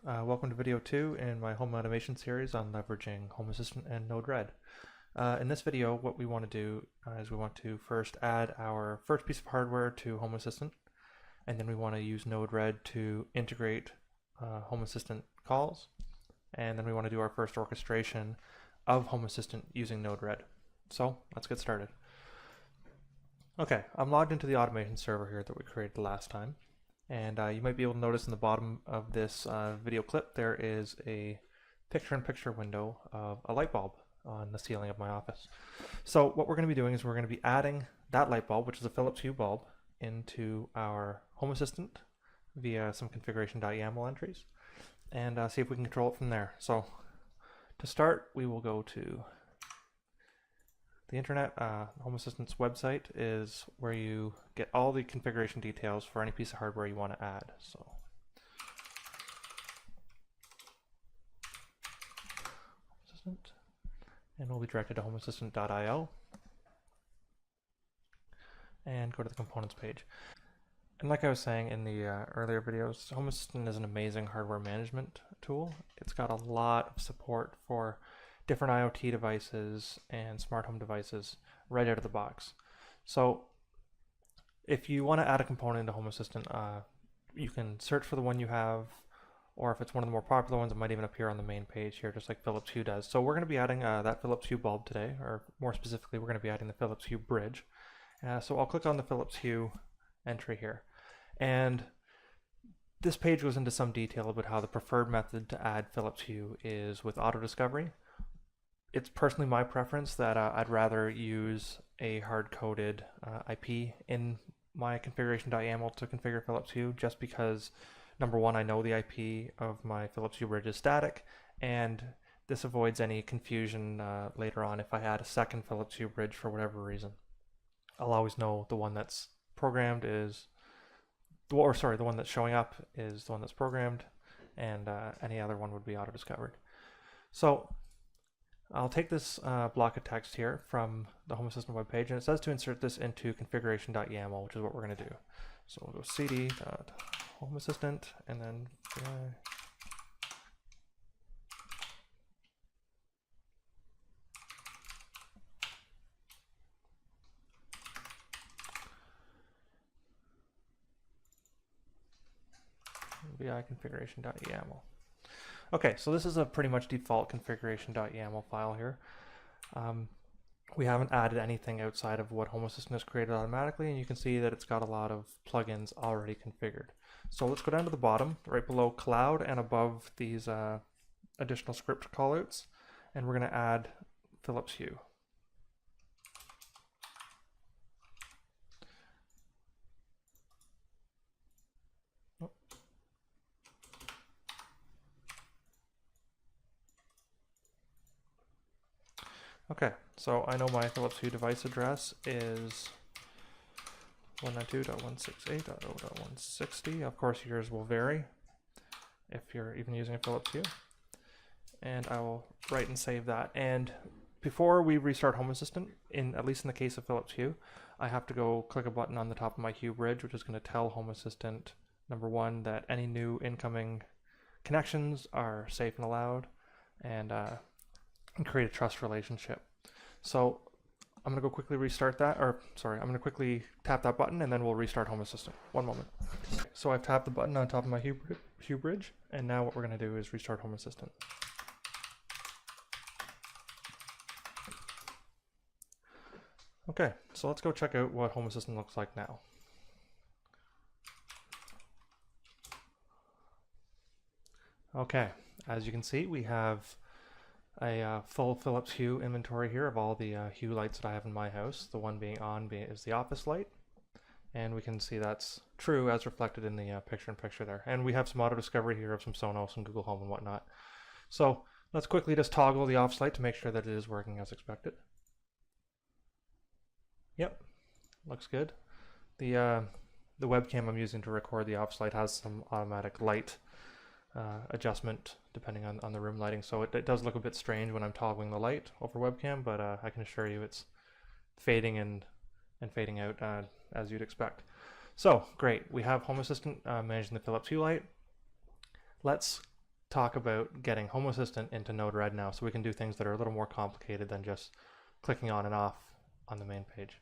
Welcome to video 2 in my home automation series on leveraging Home Assistant and Node-RED. In this video, what we want to do is we want to first add our first piece of hardware to Home Assistant, and then we want to use Node-RED to integrate Home Assistant calls, and then we want to do our first orchestration of Home Assistant using Node-RED. So let's get started. Okay, I'm logged into the automation server here that we created last time. And you might be able to notice in the bottom of this video clip there is a picture-in-picture window of a light bulb on the ceiling of my office. So what we're going to be doing is we're going to be adding that light bulb, which is a Philips Hue bulb, into our Home Assistant via some configuration.yaml entries, and see if we can control it from there. So to start, we will go to the internet. Home Assistant's website is where you get all the configuration details for any piece of hardware you want to add. So Home Assistant, and we'll be directed to homeassistant.io and go to the components page. And like I was saying in the earlier videos, Home Assistant is an amazing hardware management tool. It's got a lot of support for different IoT devices and smart home devices right out of the box. So if you want to add a component to Home Assistant, you can search for the one you have, or if it's one of the more popular ones, it might even appear on the main page here, just like Philips Hue does. So we're going to be adding that Philips Hue bulb today, or more specifically, we're going to be adding the Philips Hue bridge. So I'll click on the Philips Hue entry here. And this page goes into some detail about how the preferred method to add Philips Hue is with auto discovery. It's personally my preference that I'd rather use a hard-coded IP in my configuration.yaml to configure Philips Hue, just because, number one, I know the IP of my Philips Hue bridge is static, and this avoids any confusion later on if I add a second Philips Hue bridge for whatever reason. I'll always know the one that's programmed is, the one that's showing up is the one that's programmed, and any other one would be auto-discovered. So I'll take this block of text here from the Home Assistant webpage, and it says to insert this into configuration.yaml, which is what we're going to do. So we'll go cd.homeassistant, and then vi configuration.yaml. Okay, so this is a pretty much default configuration.yaml file here. We haven't added anything outside of what Home Assistant has created automatically, and you can see that it's got a lot of plugins already configured. So let's go down to the bottom, right below Cloud and above these additional script callouts, and we're going to add Philips Hue. Okay, so I know my Philips Hue device address is 192.168.0.160. Of course, yours will vary if you're even using a Philips Hue. And I will write and save that. And before we restart Home Assistant, at least in the case of Philips Hue, I have to go click a button on the top of my Hue bridge, which is going to tell Home Assistant, number one, that any new incoming connections are safe and allowed, and create a trust relationship. So I'm going to go quickly restart that, I'm going to quickly tap that button, and then we'll restart Home Assistant. One moment. So I've tapped the button on top of my Hue bridge, and now what we're going to do is restart Home Assistant. Okay, so let's go check out what Home Assistant looks like now. Okay, as you can see, we have a full Philips Hue inventory here of all the Hue lights that I have in my house. The one being on is the office light, and we can see that's true as reflected in the picture-in-picture there. And we have some auto discovery here of some Sonos and Google Home and whatnot. So let's quickly just toggle the office light to make sure that it is working as expected. Yep, looks good. The webcam I'm using to record the office light has some automatic light adjustment depending on the room lighting, so it does look a bit strange when I'm toggling the light over webcam, but I can assure you it's fading in and fading out as you'd expect. So great, we have Home Assistant managing the Philips Hue light. Let's talk about getting Home Assistant into Node-RED now, so we can do things that are a little more complicated than just clicking on and off on the main page.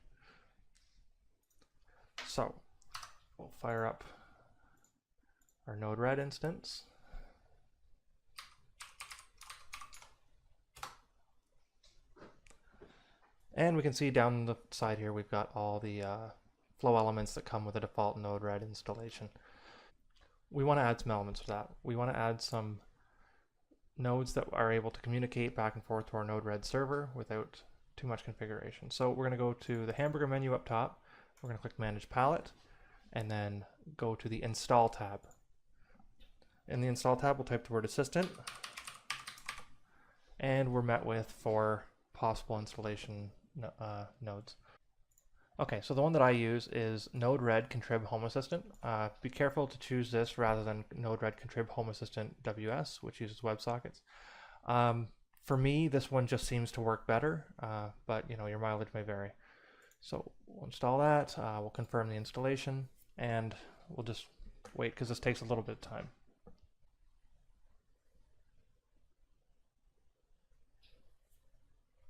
So we'll fire up our Node-RED instance. And we can see down the side here, we've got all the flow elements that come with a default Node-RED installation. We want to add some elements to that. We want to add some nodes that are able to communicate back and forth to our Node-RED server without too much configuration. So we're going to go to the hamburger menu up top. We're going to click Manage Palette, and then go to the Install tab. In the Install tab, we'll type the word Assistant, and we're met with 4 possible installation nodes. Okay, so the one that I use is Node-RED Contrib Home Assistant. Be careful to choose this rather than Node-RED Contrib Home Assistant WS, which uses WebSockets. For me, this one just seems to work better, but your mileage may vary. So we'll install that, we'll confirm the installation, and we'll just wait because this takes a little bit of time.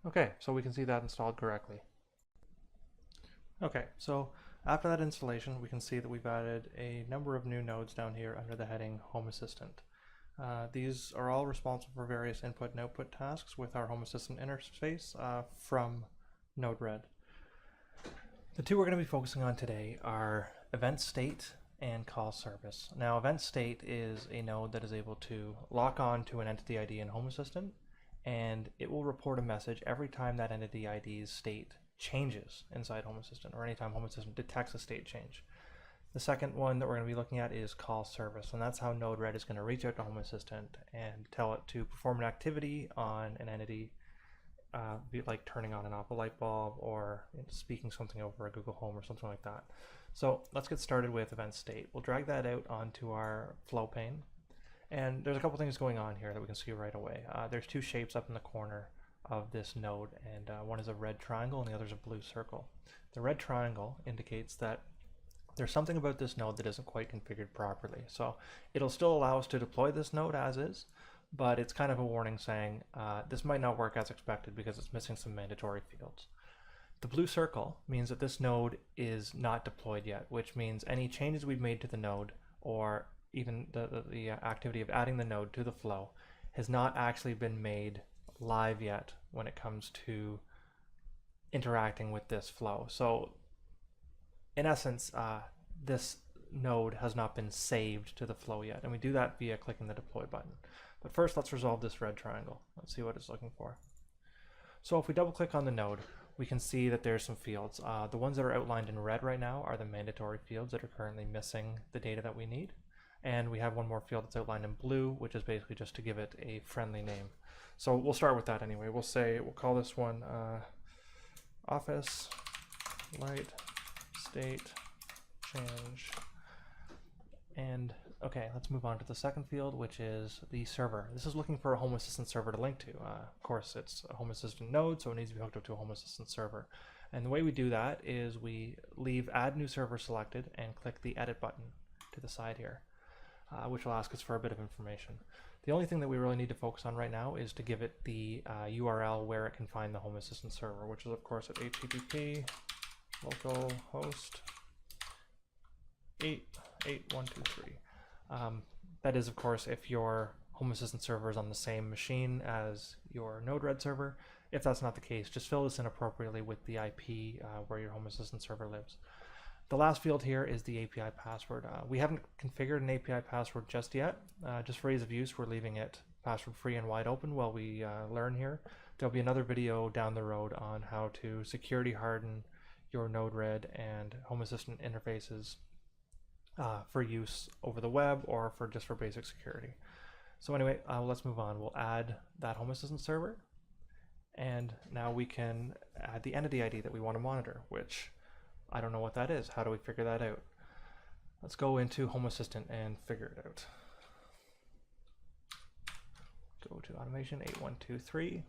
Okay, so we can see that installed correctly. Okay, so after that installation, we can see that we've added a number of new nodes down here under the heading Home Assistant. These are all responsible for various input and output tasks with our Home Assistant interface from Node-RED. The two we're going to be focusing on today are Event State and Call Service. Now, Event State is a node that is able to lock on to an entity ID in Home Assistant, and it will report a message every time that entity ID's state changes inside Home Assistant, or anytime Home Assistant detects a state change. The second one that we're going to be looking at is Call Service, and that's how Node-RED is going to reach out to Home Assistant and tell it to perform an activity on an entity, be like turning on and off a light bulb, or speaking something over a Google Home or something like that. So let's get started with Event State. We'll drag that out onto our flow pane. And there's a couple things going on here that we can see right away. There's 2 shapes up in the corner of this node, and one is a red triangle and the other is a blue circle. The red triangle indicates that there's something about this node that isn't quite configured properly. So it'll still allow us to deploy this node as is, but it's kind of a warning saying this might not work as expected because it's missing some mandatory fields. The blue circle means that this node is not deployed yet, which means any changes we've made to the node, or even the activity of adding the node to the flow, has not actually been made live yet when it comes to interacting with this flow. So in essence, this node has not been saved to the flow yet, and we do that via clicking the deploy button. But first, let's resolve this red triangle. Let's see what it's looking for. So if we double click on the node, we can see that there's some fields. The ones that are outlined in red right now are the mandatory fields that are currently missing the data that we need. And we have one more field that's outlined in blue, which is basically just to give it a friendly name. So we'll start with that anyway. We'll call this one Office Light State Change. And okay, let's move on to the second field, which is the server. This is looking for a Home Assistant server to link to. Of course, it's a Home Assistant node, so it needs to be hooked up to a Home Assistant server. And the way we do that is we leave Add New Server selected and click the Edit button to the side here, which will ask us for a bit of information. The only thing that we really need to focus on right now is to give it the URL where it can find the Home Assistant server, which is of course at http localhost 88123. That is, of course, if your Home Assistant server is on the same machine as your Node-RED server. If that's not the case, just fill this in appropriately with the IP where your Home Assistant server lives. The last field here is the API password. We haven't configured an API password just yet. Just for ease of use, we're leaving it password free and wide open while we learn here. There'll be another video down the road on how to security harden your Node-RED and Home Assistant interfaces for use over the web or just for basic security. So anyway, let's move on. We'll add that Home Assistant server, and now we can add the entity ID that we want to monitor, which I don't know what that is. How do we figure that out? Let's go into Home Assistant and figure it out. Go to Automation 8123,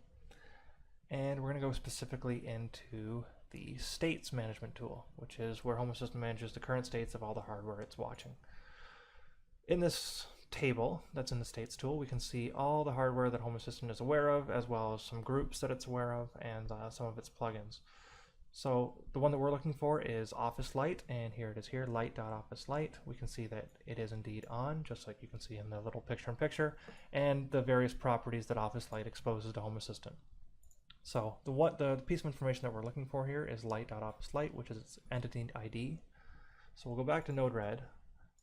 and we're going to go specifically into the States Management tool, which is where Home Assistant manages the current states of all the hardware it's watching. In this table that's in the states tool, we can see all the hardware that Home Assistant is aware of, as well as some groups that it's aware of, and some of its plugins. So the one that we're looking for is Office Light, and here it is here, light.officelight. We can see that it is indeed on, just like you can see in the little picture-in-picture, and the various properties that Office Light exposes to Home Assistant. So the piece of information that we're looking for here is light.officelight, which is its entity ID. So we'll go back to Node-RED.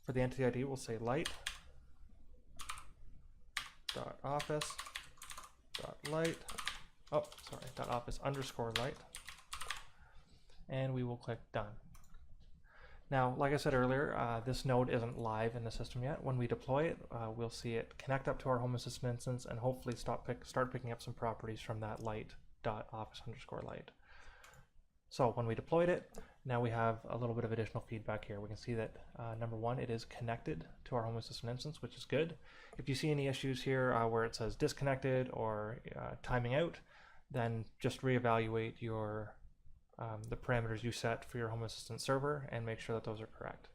For the entity ID, we'll say light.office.light, .office_light, and we will click done. Now, like I said earlier, this node isn't live in the system yet. When we deploy it, we'll see it connect up to our Home Assistant instance and hopefully start picking up some properties from that light.office_light. So when we deployed it, now we have a little bit of additional feedback here. We can see that number one, it is connected to our Home Assistant instance, which is good. If you see any issues here where it says disconnected or timing out, then just reevaluate your the parameters you set for your Home Assistant server and make sure that those are correct.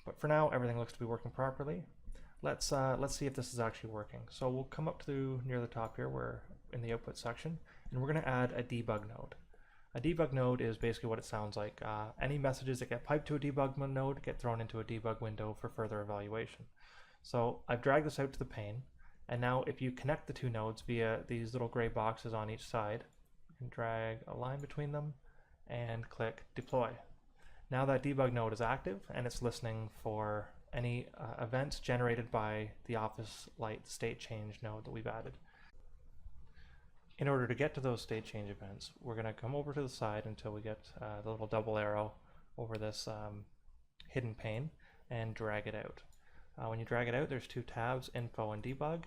But for now, everything looks to be working properly. Let's see if this is actually working. So we'll come up to near the top here, we're in the output section, and we're going to add a debug node. A debug node is basically what it sounds like. Any messages that get piped to a debug node get thrown into a debug window for further evaluation. So I've dragged this out to the pane, and now if you connect the two nodes via these little gray boxes on each side, you can drag a line between them and click deploy. Now that debug node is active and it's listening for any events generated by the Office Light state change node that we've added. In order to get to those state change events, we're going to come over to the side until we get the little double arrow over this hidden pane and drag it out. When you drag it out, there's two tabs, Info and Debug.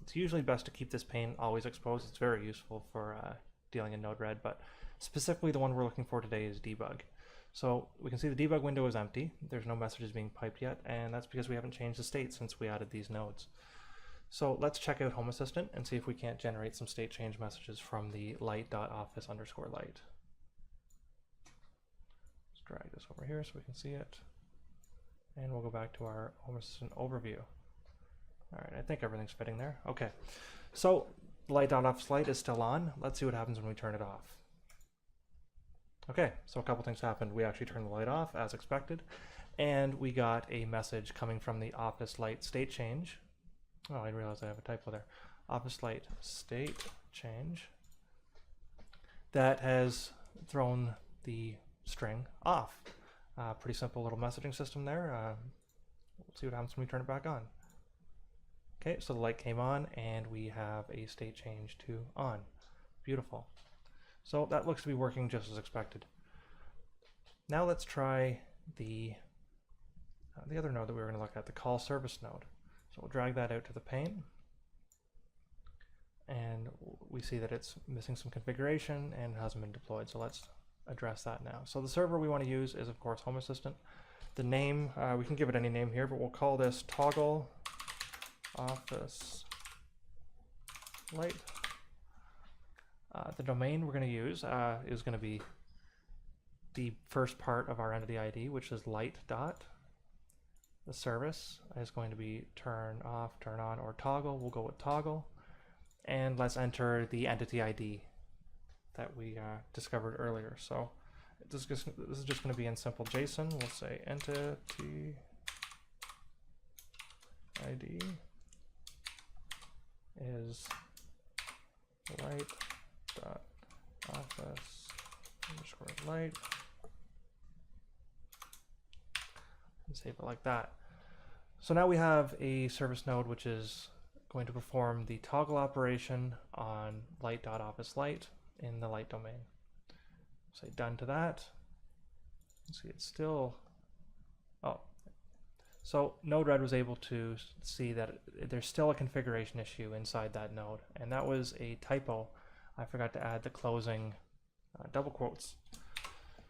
It's usually best to keep this pane always exposed. It's very useful for dealing in Node-RED, but specifically the one we're looking for today is Debug. So we can see the debug window is empty. There's no messages being piped yet, and that's because we haven't changed the state since we added these nodes. So let's check out Home Assistant and see if we can't generate some state change messages from the light.office_light. Let's drag this over here so we can see it. And we'll go back to our Home Assistant overview. All right, I think everything's fitting there. Okay, so light.office_light is still on. Let's see what happens when we turn it off. Okay, so a couple things happened. We actually turned the light off as expected, and we got a message coming from the Office Light state change. Oh, I realized I have a typo there. Office Light state change that has thrown the string off. Pretty simple little messaging system there. We'll see what happens when we turn it back on. Okay, so the light came on and we have a state change to on. Beautiful. So that looks to be working just as expected. Now let's try the other node that we were going to look at, the call service node. So we'll drag that out to the pane, and we see that it's missing some configuration and hasn't been deployed. So let's address that now. So the server we want to use is, of course, Home Assistant. The name, we can give it any name here, but we'll call this Toggle Office Light. The domain we're going to use is going to be the first part of our entity ID, which is light dot. The service is going to be turn off, turn on, or toggle. We'll go with toggle. And let's enter the entity ID that we discovered earlier. So this is just going to be in simple JSON. We'll say entity ID is light.office_light. And save it like that. So now we have a service node which is going to perform the toggle operation on light.office_light in the light domain. Say done to that. See, it's still, so Node-RED was able to see that there's still a configuration issue inside that node, and that was a typo. I forgot to add the closing double quotes.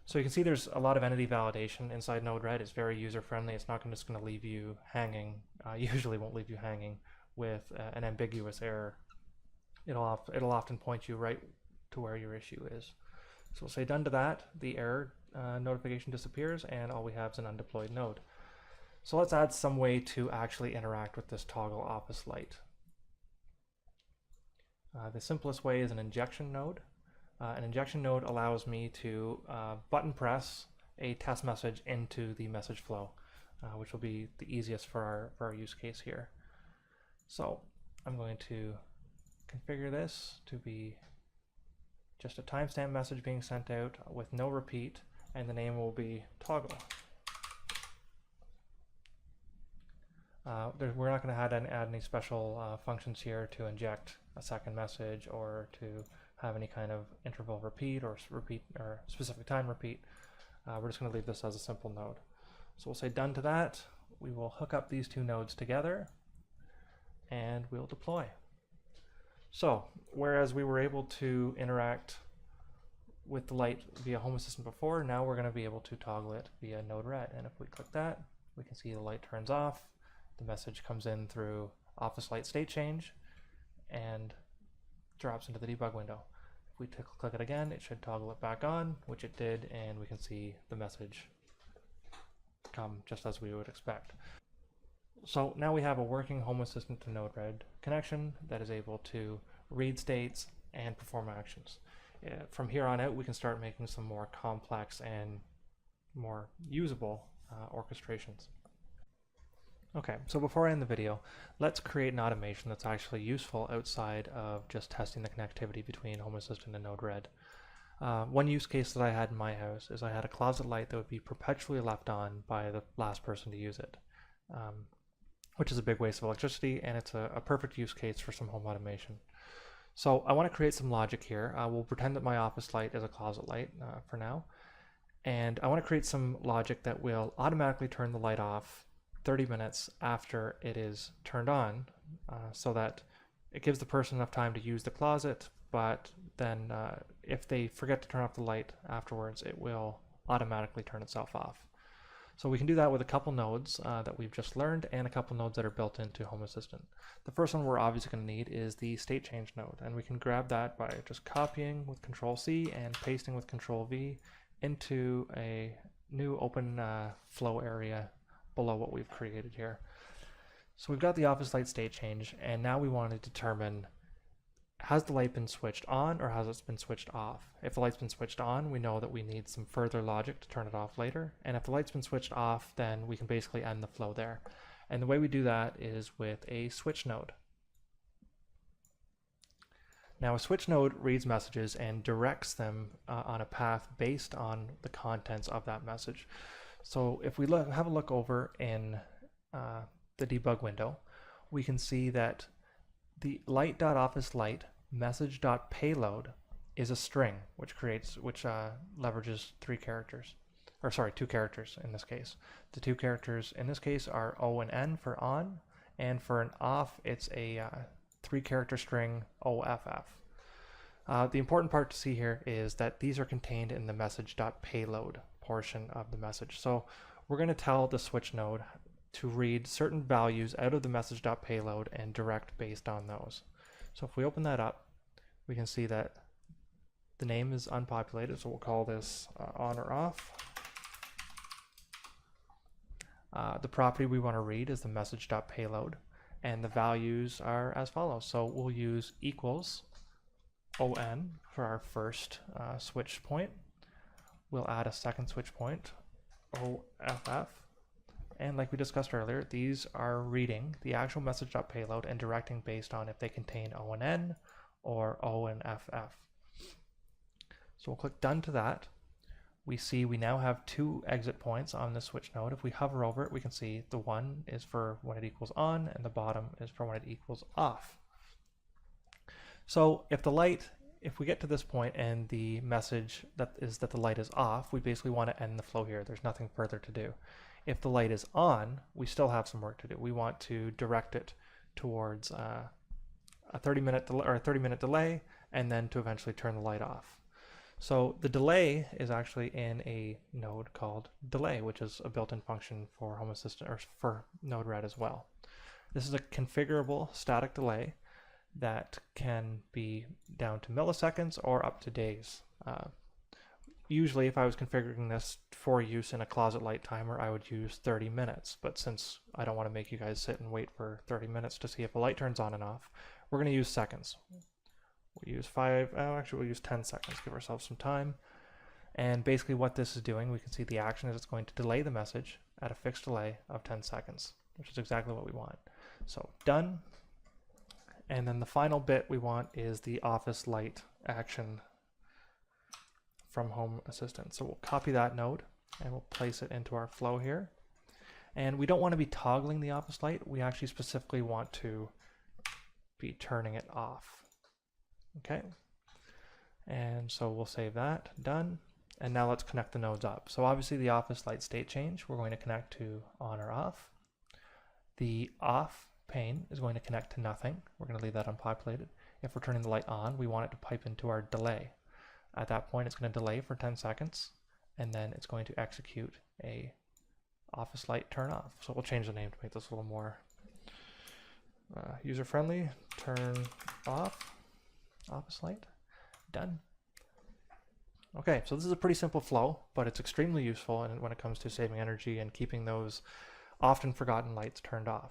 So you can see there's a lot of entity validation inside Node-RED. It's very user-friendly. It's not just going to leave you hanging. Usually won't leave you hanging with an ambiguous error. It'll often point you right to where your issue is. So we'll say done to that. The error notification disappears, and all we have is an undeployed node. So let's add some way to actually interact with this toggle office light. The simplest way is an injection node. An injection node allows me to button press a test message into the message flow, which will be the easiest for our use case here. So I'm going to configure this to be just a timestamp message being sent out with no repeat, and the name will be toggle. We're not going to add any special functions here to inject a second message or to have any kind of interval repeat or specific time repeat. We're just going to leave this as a simple node. So we'll say done to that. We will hook up these two nodes together and we'll deploy. So whereas we were able to interact with the light via Home Assistant before, now we're going to be able to toggle it via Node Red. And if we click that, we can see the light turns off. The message comes in through Office Light State Change and drops into the debug window. If we click it again, it should toggle it back on, which it did, and we can see the message come just as we would expect. So now we have a working Home Assistant to Node Red connection that is able to read states and perform actions. From here on out, we can start making some more complex and more usable orchestrations. Okay, so before I end the video, let's create an automation that's actually useful outside of just testing the connectivity between Home Assistant and Node Red. One use case that I had in my house is I had a closet light that would be perpetually left on by the last person to use it, which is a big waste of electricity, and it's a perfect use case for some home automation. So I want to create some logic here. We'll pretend that my office light is a closet light for now, and I want to create some logic that will automatically turn the light off 30 minutes after it is turned on, so that it gives the person enough time to use the closet, but then if they forget to turn off the light afterwards, it will automatically turn itself off. So we can do that with a couple nodes that we've just learned and a couple nodes that are built into Home Assistant. The first one we're obviously going to need is the state change node, and we can grab that by just copying with Control-C and pasting with Control-V into a new open flow area below what we've created here. So we've got the office light state change, and now we want to determine, has the light been switched on or has it been switched off? If the light's been switched on, we know that we need some further logic to turn it off later, and if the light's been switched off, then we can basically end the flow there. And the way we do that is with a switch node. Now a switch node reads messages and directs them on a path based on the contents of that message. So if we have a look over in the debug window, we can see that the light.officeLight message.payload is a string which leverages two characters in this case. The two characters in this case are O and N for on, and for an off it's a 3-character string OFF. The important part to see here is that these are contained in the message.payload portion of the message. So we're going to tell the switch node to read certain values out of the message.payload and direct based on those. So if we open that up, we can see that the name is unpopulated, so we'll call this on or off. The property we want to read is the message.payload, and the values are as follows. So we'll use equals ON for our first switch point. We'll add a second switch point, OFF, and like we discussed earlier, these are reading the actual message.payload and directing based on if they contain O and N or O and FF. So we'll click done to that. We see we now have 2 exit points on the switch node. If we hover over it, we can see the one is for when it equals on and the bottom is for when it equals off. So if we get to this point and the message that the light is off, we basically want to end the flow here. There's nothing further to do. If the light is on, we still have some work to do. We want to direct it towards a 30-minute delay, and then to eventually turn the light off. So the delay is actually in a node called delay, which is a built-in function for Home Assistant or for Node Red as well. This is a configurable static delay that can be down to milliseconds or up to days. usually if I was configuring this for use in a closet light timer, I would use 30 minutes. But since I don't want to make you guys sit and wait for 30 minutes to see if a light turns on and off, we're going to use seconds. We'll use we'll use 10 seconds, give ourselves some time. And basically what this is doing, we can see the action is it's going to delay the message at a fixed delay of 10 seconds, which is exactly what we want. So done. And then the final bit we want is the office light action from Home Assistant. So we'll copy that node and we'll place it into our flow here. And we don't want to be toggling the office light. We actually specifically want to be turning it off. Okay. And so we'll save that, done. And now let's connect the nodes up. So obviously the office light state change, we're going to connect to on or off. The off pane is going to connect to nothing. We're going to leave that unpopulated. If we're turning the light on, we want it to pipe into our delay. At that point, it's going to delay for 10 seconds, and then it's going to execute a office light turn off. So we'll change the name to make this a little more user-friendly. Turn off, office light, done. Okay, so this is a pretty simple flow, but it's extremely useful when it comes to saving energy and keeping those often forgotten lights turned off.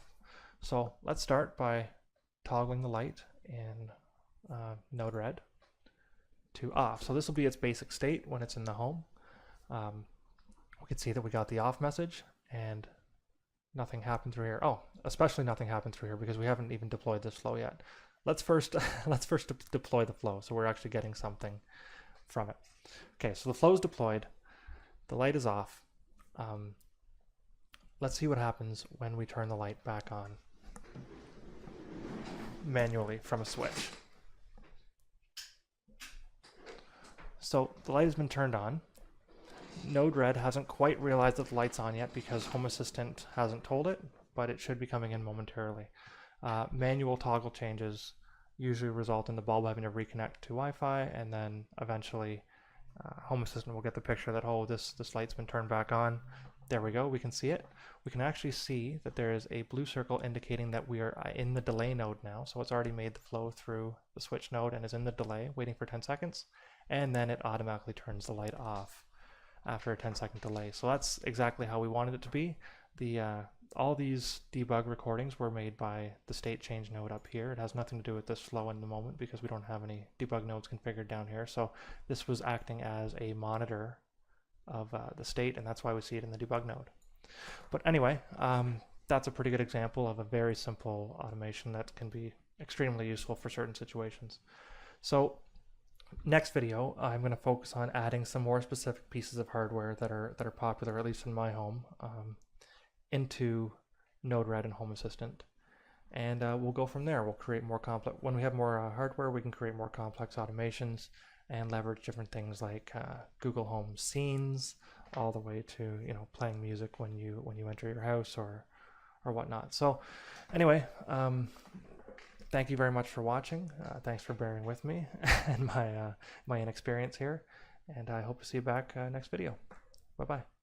So let's start by toggling the light in Node Red to off. So this will be its basic state when it's in the home. We can see that we got the off message and nothing happened through here. Oh, especially nothing happened through here because we haven't even deployed this flow yet. Let's first deploy the flow so we're actually getting something from it. Okay, so the flow is deployed, the light is off. Let's see what happens when we turn the light back on manually from a switch. So the light has been turned on. Node Red hasn't quite realized that the light's on yet because Home Assistant hasn't told it, but it should be coming in momentarily. Manual toggle changes usually result in the bulb having to reconnect to Wi-Fi, and then eventually Home Assistant will get the picture that, oh, this light's been turned back on. There we go, we can see it. We can actually see that there is a blue circle indicating that we are in the delay node now. So it's already made the flow through the switch node and is in the delay, waiting for 10 seconds. And then it automatically turns the light off after a 10-second delay. So that's exactly how we wanted it to be. All these debug recordings were made by the state change node up here. It has nothing to do with this flow in the moment because we don't have any debug nodes configured down here. So this was acting as a monitor of the state, and that's why we see it in the debug node. But anyway, that's a pretty good example of a very simple automation that can be extremely useful for certain situations. So next video, I'm going to focus on adding some more specific pieces of hardware that are popular, at least in my home, into Node Red and Home Assistant, and we'll go from there. We'll create more complex. When we have more hardware, we can create more complex automations and leverage different things like Google Home scenes, all the way to playing music when you enter your house or whatnot. So anyway, thank you very much for watching. Thanks for bearing with me and my inexperience here, and I hope to see you back next video. Bye bye.